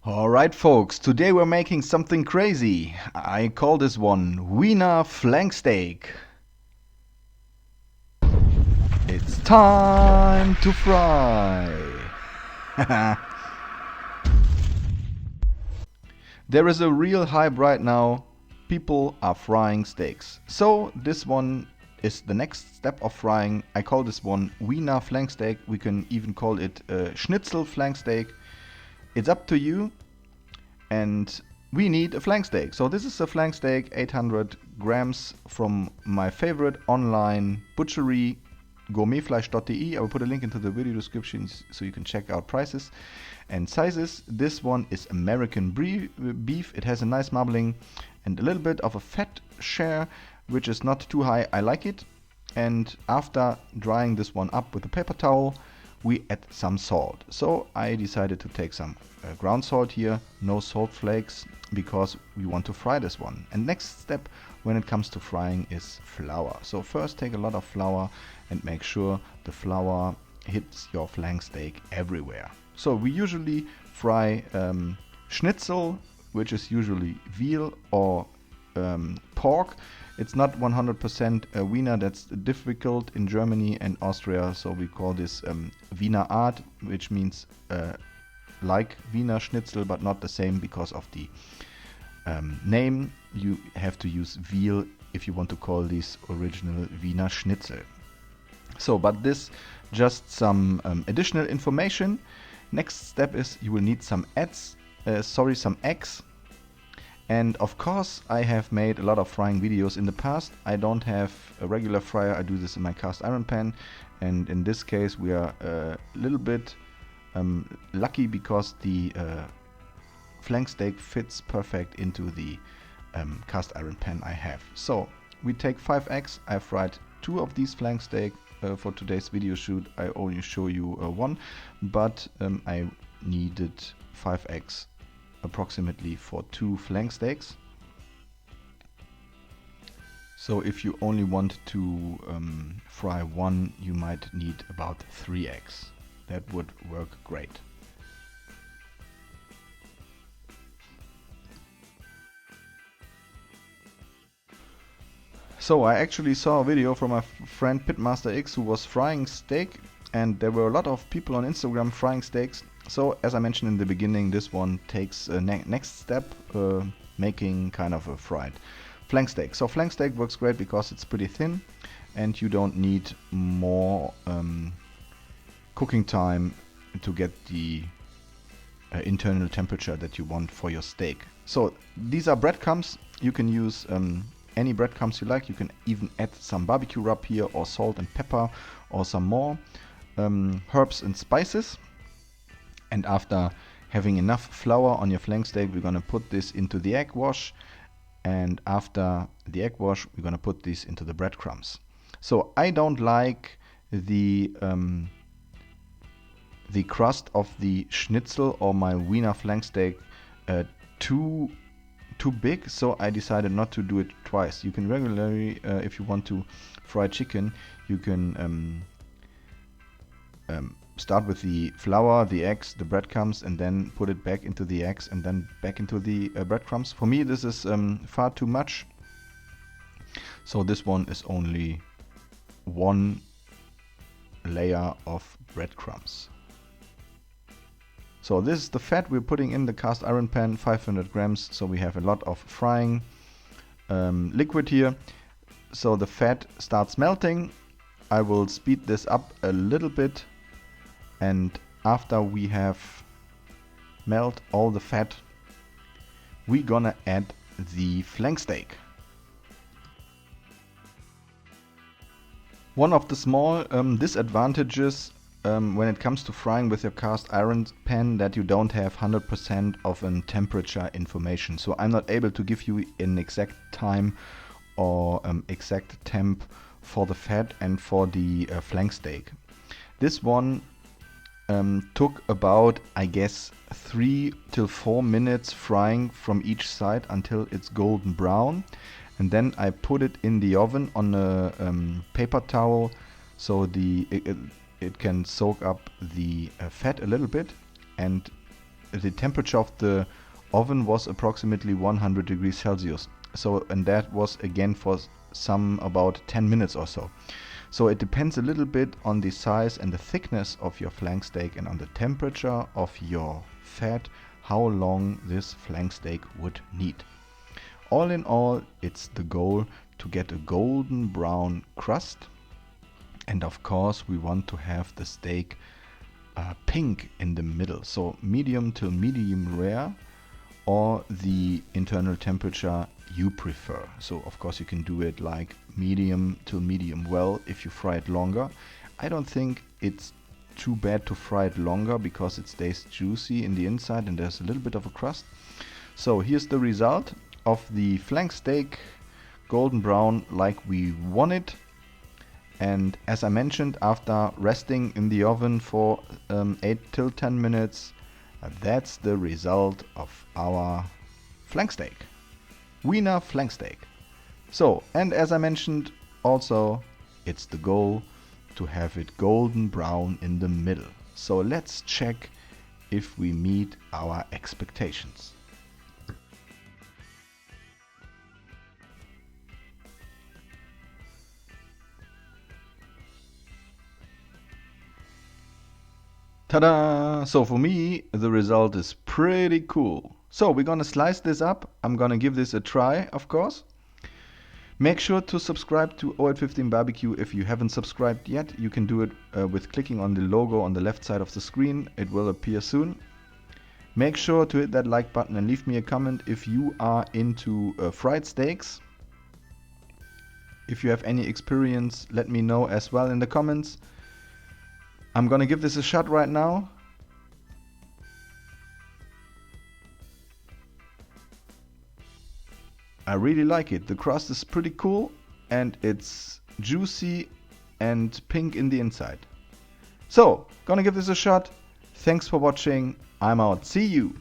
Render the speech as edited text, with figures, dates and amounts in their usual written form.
Alright folks, today we're making something crazy. I call this one Wiener Flanksteak. It's time to fry. There is a real hype right now. People are frying steaks. So this one is the next step of frying. I call this one Wiener Flanksteak. We can even call it Schnitzel Flanksteak. It's up to you. And we need a flank steak. So this is a flank steak, 800 grams from my favorite online butchery, gourmetfleisch.de. I will put a link into the video description so you can check out prices and sizes. This one is American beef. It has a nice marbling and a little bit of a fat share, which is not too high. I like it. And after drying this one up with a paper towel, we add some salt. So I decided to take some ground salt here, no salt flakes, because we want to fry this one. And next step when it comes to frying is flour. So first take a lot of flour and make sure the flour hits your flank steak everywhere. So we usually fry schnitzel, which is usually veal or pork. It's not 100% Wiener. That's difficult in Germany and Austria, so we call this Wiener Art, which means like Wiener Schnitzel, but not the same because of the name. You have to use veal if you want to call this original Wiener Schnitzel. So, but this just some additional information. Next step is you will need some some eggs. And of course, I have made a lot of frying videos in the past. I don't have a regular fryer. I do this in my cast iron pan. And in this case, we are a little bit lucky because the flank steak fits perfect into the cast iron pan I have. So we take 5 eggs. I fried 2 of these flank steak. For today's video shoot, I only show you 1, but I needed 5 eggs approximately for 2 flank steaks. So if you only want to fry 1, you might need about 3 eggs. That would work great. So I actually saw a video from my friend Pitmaster X who was frying steak, and there were a lot of people on Instagram frying steaks. So as I mentioned in the beginning, this one takes a next step, making kind of a fried flank steak. So flank steak works great because it's pretty thin and you don't need more cooking time to get the internal temperature that you want for your steak. So these are breadcrumbs. You can use any breadcrumbs you like. You can even add some barbecue rub here, or salt and pepper, or some more herbs and spices. And after having enough flour on your flank steak, we're going to put this into the egg wash. And after the egg wash, we're going to put this into the breadcrumbs. So I don't like the crust of the schnitzel or my Wiener flank steak too big, so I decided not to do it twice. You can regularly, if you want to fry chicken, you can start with the flour, the eggs, the breadcrumbs, and then put it back into the eggs and then back into the breadcrumbs. For me, this is far too much. So this one is only 1 layer of breadcrumbs. So this is the fat we're putting in the cast iron pan, 500 grams. So we have a lot of frying liquid here. So the fat starts melting. I will speed this up a little bit. And after we have melt all the fat, we're gonna add the flank steak. One of the small disadvantages when it comes to frying with your cast iron pan, that you don't have 100% of temperature information. So I'm not able to give you an exact time or exact temp for the fat and for the flank steak. This one took about, I guess, 3 till 4 minutes frying from each side until it's golden brown. And then I put it in the oven on a paper towel so it can soak up the fat a little bit. And the temperature of the oven was approximately 100 degrees Celsius. So, and that was again for some about 10 minutes or so. So it depends a little bit on the size and the thickness of your flank steak and on the temperature of your fat, how long this flank steak would need. All in all, it's the goal to get a golden brown crust. And of course, we want to have the steak pink in the middle. So medium till medium rare, or the internal temperature you prefer. So of course you can do it like medium till medium well if you fry it longer. I don't think it's too bad to fry it longer because it stays juicy in the inside and there's a little bit of a crust. So here's the result of the flank steak, golden brown like we want it. And as I mentioned, after resting in the oven for 8 till 10 minutes, that's the result of our flank steak. Wiener flank steak. So, and as I mentioned also, it's the goal to have it golden brown in the middle. So let's check if we meet our expectations. Ta-da! So for me, the result is pretty cool. So we're gonna slice this up. I'm gonna give this a try, of course. Make sure to subscribe to 0815 Barbecue if you haven't subscribed yet. You can do it with clicking on the logo on the left side of the screen. It will appear soon. Make sure to hit that like button and leave me a comment if you are into fried steaks. If you have any experience, let me know as well in the comments. I'm gonna give this a shot right now. I really like it. The crust is pretty cool and it's juicy and pink in the inside. So, gonna give this a shot. Thanks for watching. I'm out. See you.